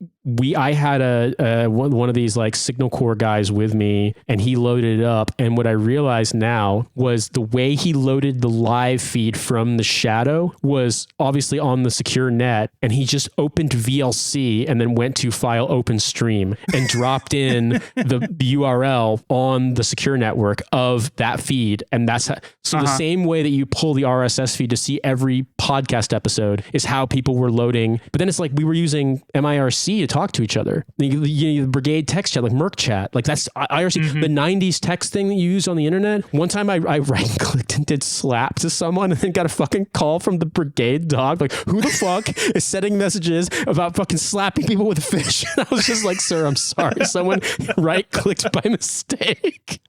I had one of these like Signal Corps guys with me, and he loaded it up. And what I realized now was the way he loaded the live feed from the shadow was obviously on the secure net, and he just opened VLC and then went to file open stream and dropped in the URL on the secure network of that feed. And that's the same way that you pull the RSS feed to see every podcast episode is how people were loading. But then it's like we were using MIRC to talk to each other. The brigade text chat, like Merc chat, like that's IRC, the 90s text thing that you use on the internet. One time I right clicked and did slap to someone and then got a fucking call from the brigade dog. Like, who the fuck is sending messages about fucking slapping people with a fish? And I was just like, sir, I'm sorry. Someone right clicked by mistake.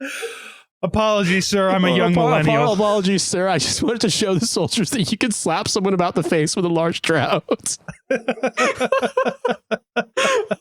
Apologies, sir. I'm a young millennial. Apologies, sir. I just wanted to show the soldiers that you can slap someone about the face with a large trout.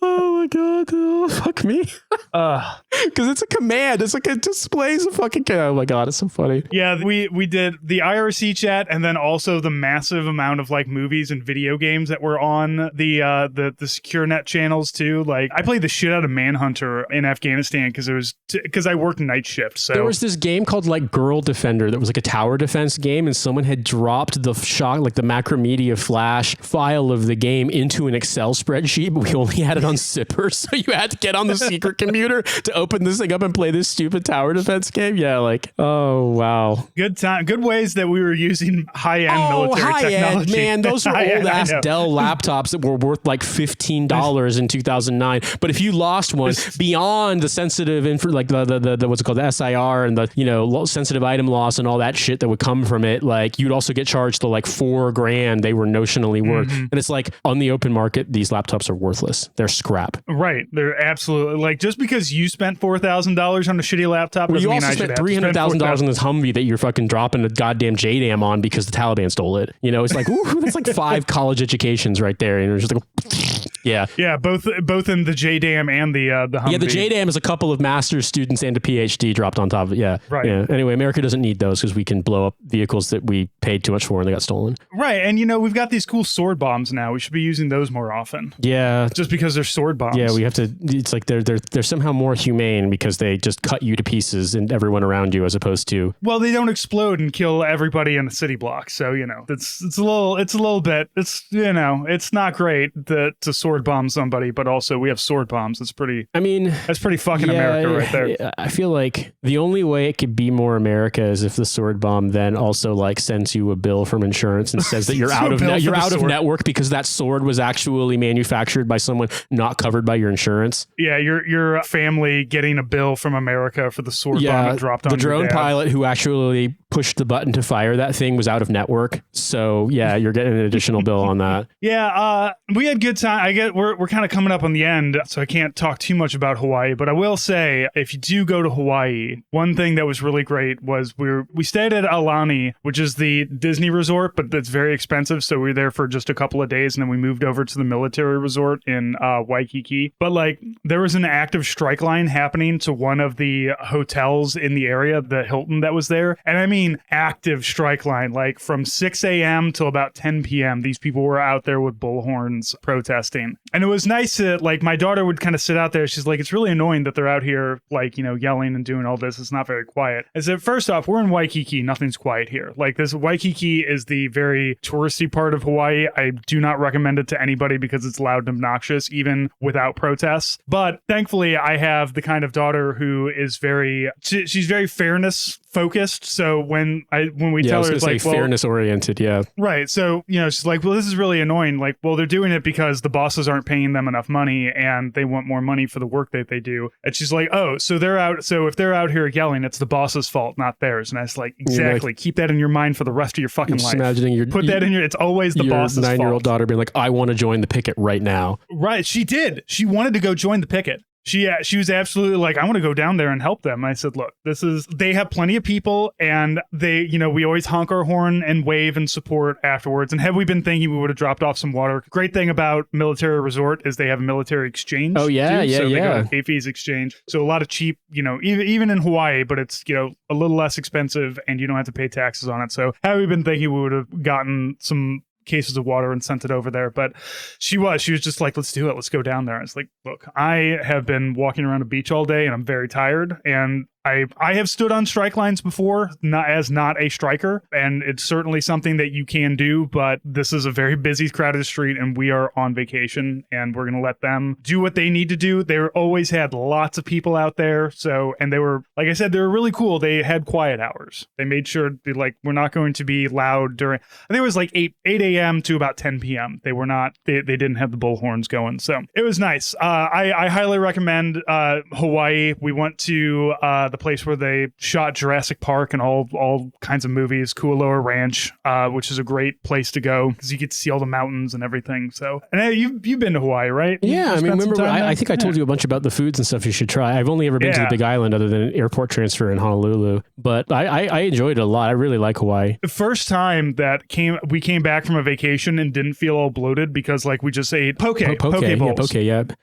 Oh my god! Oh, fuck me. Because it's a command. It's like it displays a fucking. Oh my god! It's so funny. Yeah, we did the IRC chat, and then also the massive amount of like movies and video games that were on the secure net channels too. Like I played the shit out of Manhunter in Afghanistan because I worked night shift. So there was this game called like Girl Defender that was like a tower defense game, and someone had dropped the Macromedia Flash file of the game into an Excel spreadsheet, but we only had it on Zipper, so you had to get on the secret computer to open this thing up and play this stupid tower defense game. Yeah, like, oh wow, good time, good ways that we were using high-end military technology. Man, those were old ass Dell laptops that were worth like $15 in 2009. But if you lost one beyond the sensitive info, like the what's it called, the SIR and the sensitive item loss and all that shit that would come from it, like you'd also get charged the like $4,000 they were notionally worth. And it's like on the open market, these laptops are worthless. They're scrap. Right. They're absolutely like just because you spent $4,000 on a shitty laptop doesn't mean I should have $300,000 on this Humvee that you're fucking dropping a goddamn JDAM on because the Taliban stole it. You know, it's like, ooh, that's like 5 college educations right there. And it's just like, yeah, both in the JDAM and the Humvee. Yeah, the JDAM is a couple of master's students and a PhD dropped on top of it. Yeah, right. Yeah. Anyway, America doesn't need those because we can blow up vehicles that we paid too much for and they got stolen. Right, and we've got these cool sword bombs now. We should be using those more often. Yeah, just because they're sword bombs. Yeah, we have to. It's like they're somehow more humane because they just cut you to pieces and everyone around you, as opposed to. Well, they don't explode and kill everybody in the city block. So it's a little bit. It's not great to sword bomb somebody, but also we have sword bombs. That's pretty fucking America right there. I feel like the only way it could be more America is if the sword bomb then also like sends you a bill from insurance and says that you're out of network because that sword was actually manufactured by someone not covered by your insurance. Yeah, your family getting a bill from America for the sword bomb that dropped on the drone pilot who actually push the button to fire that thing was out of network. So yeah, you're getting an additional bill on that. Yeah, we had good time. We're kind of coming up on the end, so I can't talk too much about Hawaii, but I will say if you do go to Hawaii, one thing that was really great was we stayed at Aulani, which is the Disney resort, but it's very expensive. So we were there for just a couple of days, and then we moved over to the military resort in Waikiki. But like there was an active strike line happening to one of the hotels in the area, the Hilton that was there. And I mean active strike line, like from 6 a.m. till about 10 p.m. These people were out there with bullhorns protesting. And it was nice to, like, my daughter would kind of sit out there. She's like, it's really annoying that they're out here, like, you know, yelling and doing all this. It's not very quiet. I said, first off, we're in Waikiki. Nothing's quiet here. Like, this Waikiki is the very touristy part of Hawaii. I do not recommend it to anybody because it's loud and obnoxious, even without protests. But thankfully, I have the kind of daughter who is she's very fairness focused. So when we tell her, it's like, well, fairness oriented. Yeah. Right. So, you know, she's like, well, this is really annoying. Like, well, they're doing it because the bosses aren't paying them enough money and they want more money for the work that they do. And she's like, oh, so they're out. So if they're out here yelling, it's the boss's fault, not theirs. And I was like, exactly. Like, keep that in your mind for the rest of your fucking life. Imagining Put that in it's always the boss's fault. 9-year-old daughter being like, I want to join the picket right now. Right. She did. She wanted to go join the picket. She was absolutely like, I want to go down there and help them. I said, look, they have plenty of people and they, you know, we always honk our horn and wave and support afterwards. And had we been thinking, we would have dropped off some water. Great thing about military resort is they have a military exchange. Oh yeah, too. yeah, so yeah. They got a fees exchange. So a lot of cheap, you know, even in Hawaii, but it's, you know, a little less expensive and you don't have to pay taxes on it. So had we been thinking, we would have gotten some cases of water and sent it over there. But she was just like, let's do it. Let's go down there. I was like, look, I have been walking around a beach all day and I'm very tired. And I have stood on strike lines before, not a striker, and it's certainly something that you can do, but this is a very busy, crowded street, and we are on vacation, and we're going to let them do what they need to do. They always had lots of people out there, and they were, like I said, they were really cool. They had quiet hours. They made sure, we're not going to be loud during, I think it was like 8 a.m. to about 10 p.m. They were not, they didn't have the bullhorns going, so it was nice. I highly recommend Hawaii. We went to the place where they shot Jurassic Park and all kinds of movies, Kualoa Ranch, which is a great place to go because you get to see all the mountains and everything. So, and hey, you've been to Hawaii, right? Yeah, I mean, remember, I think I told you a bunch about the foods and stuff you should try. I've only ever been to the Big Island other than an airport transfer in Honolulu, but I enjoyed it a lot. I really like Hawaii. The first time that we came back from a vacation and didn't feel all bloated because we just ate poke bowls.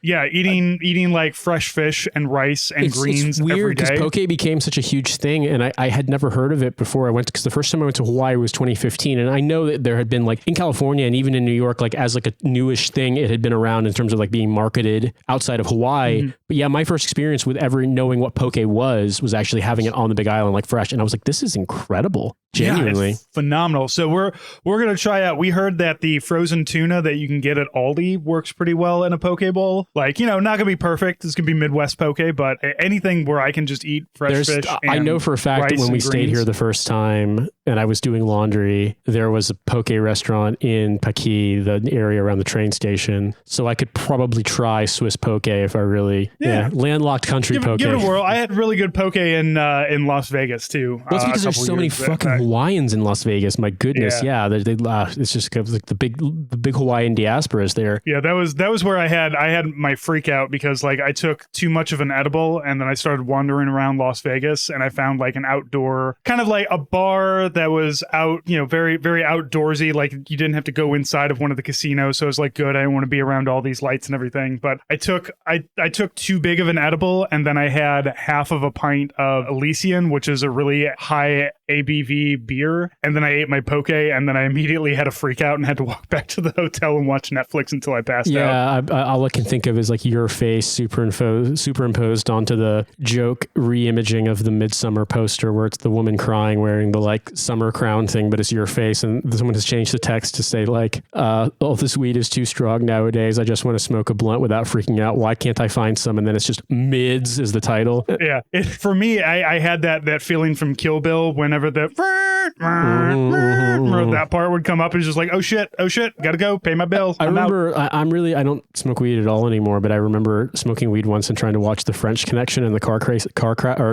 Yeah, eating like fresh fish and rice and greens it's weird every day. Because poke became such a huge thing, and I had never heard of it before I went, because the first time I went to Hawaii was 2015, and I know that there had been in California and even in New York, as a newish thing, it had been around in terms of being marketed outside of Hawaii. Mm-hmm. But yeah, my first experience with ever knowing what poke was actually having it on the Big Island fresh, and I was like, this is incredible. Genuinely. Yeah, phenomenal. So we're going to try out. We heard that the frozen tuna that you can get at Aldi works pretty well in a poke bowl. Not going to be perfect. It's going to be Midwest poke, but anything where I can just eat fresh fish. I know for a fact that when we stayed here the first time and I was doing laundry, there was a poke restaurant in Paki, the area around the train station. So I could probably try Swiss poke if I really, landlocked country poke. Give it a whirl. I had really good poke in Las Vegas too. Well, it's because there's so many fucking Hawaiians in Las Vegas. My goodness, it's just the big Hawaiian diaspora is there. Yeah, that was where I had my freak out because I took too much of an edible and then I started wandering around Las Vegas and I found an outdoor kind of a bar that was out, very very outdoorsy. You didn't have to go inside of one of the casinos, so it was good. I didn't want to be around all these lights and everything. But I took too big of an edible and then I had half of a pint of Elysian, which is a really high ABV beer, and then I ate my poke, and then I immediately had a freak out and had to walk back to the hotel and watch Netflix until I passed out. Yeah, all I can think of is your face superimposed onto the joke re-imaging of the Midsummer poster where it's the woman crying wearing the summer crown thing, but it's your face, and someone has changed the text to say oh, this weed is too strong nowadays. I just want to smoke a blunt without freaking out. Why can't I find some? And then it's just Mids is the title. Yeah, for me, I had that feeling from Kill Bill when whenever the that part would come up, it's just like, oh shit, gotta go pay my bill. I remember I don't smoke weed at all anymore, but I remember smoking weed once and trying to watch The French Connection, and the car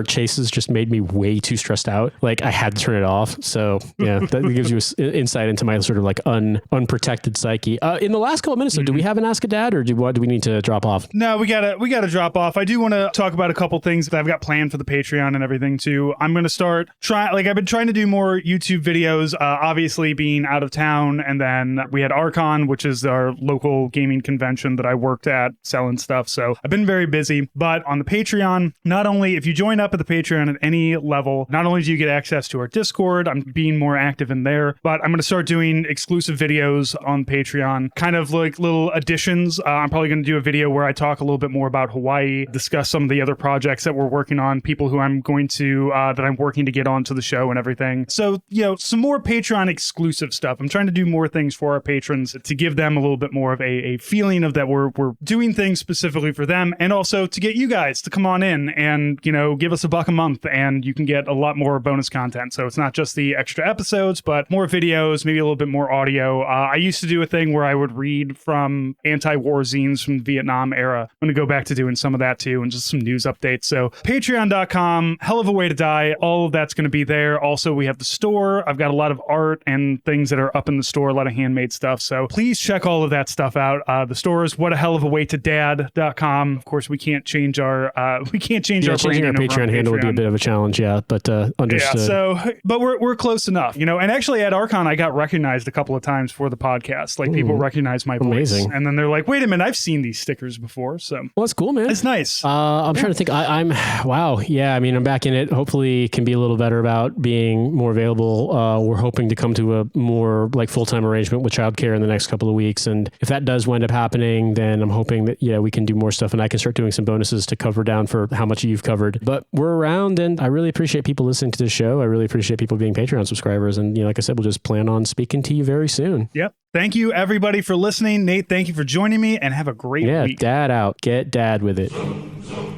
chases just made me way too stressed out. Like I had to turn it off. So yeah, that gives you insight into my sort of like unprotected psyche. In the last couple of minutes, do we have an Ask a Dad, or do we need to drop off? No, we gotta drop off. I do want to talk about a couple things that I've got planned for the Patreon and everything too. I'm going to start I've been trying to do more YouTube videos, obviously being out of town. And then we had Argon, which is our local gaming convention that I worked at selling stuff. So I've been very busy, but on the Patreon, not only if you join up at the Patreon at any level, not only do you get access to our Discord, I'm being more active in there, but I'm going to start doing exclusive videos on Patreon, kind of like little additions. I'm probably going to do a video where I talk a little bit more about Hawaii, discuss some of the other projects that we're working on, people who I'm going to, that I'm working to get onto the show and everything. So, some more Patreon exclusive stuff. I'm trying to do more things for our patrons to give them a little bit more of a feeling of that we're doing things specifically for them, and also to get you guys to come on in and, give us $1 a month, and you can get a lot more bonus content. So it's not just the extra episodes, but more videos, maybe a little bit more audio. I used to do a thing where I would read from anti-war zines from the Vietnam era. I'm going to go back to doing some of that too, and just some news updates. So patreon.com, hell of a way to die. All of that's going to be there. Also, we have the store. I've got a lot of art and things that are up in the store, a lot of handmade stuff. So please check all of that stuff out. The store is whatahellofawaitodad.com. Of course, we can't change our changing our Patreon handle would be a bit of a challenge, but understood. Yeah, but we're close enough, and actually at Archon I got recognized a couple of times for the podcast. Like people recognize my voice, and then they're like, "Wait a minute, I've seen these stickers before." So well, that's cool, man. It's nice. I'm trying to think. Wow. Yeah, I mean, I'm back in it. Hopefully, can be a little better about being more available. We're hoping to come to a more like full-time arrangement with childcare in the next couple of weeks, and if that does wind up happening, then I'm hoping that we can do more stuff, and I can start doing some bonuses to cover down for how much you've covered. But we're around, and I really appreciate people listening to this show. I really appreciate people being Patreon subscribers, and like I said, we'll just plan on speaking to you very soon. Yep. Thank you everybody for listening. Nate, thank you for joining me, and have a great week. Dad out. Get dad with it.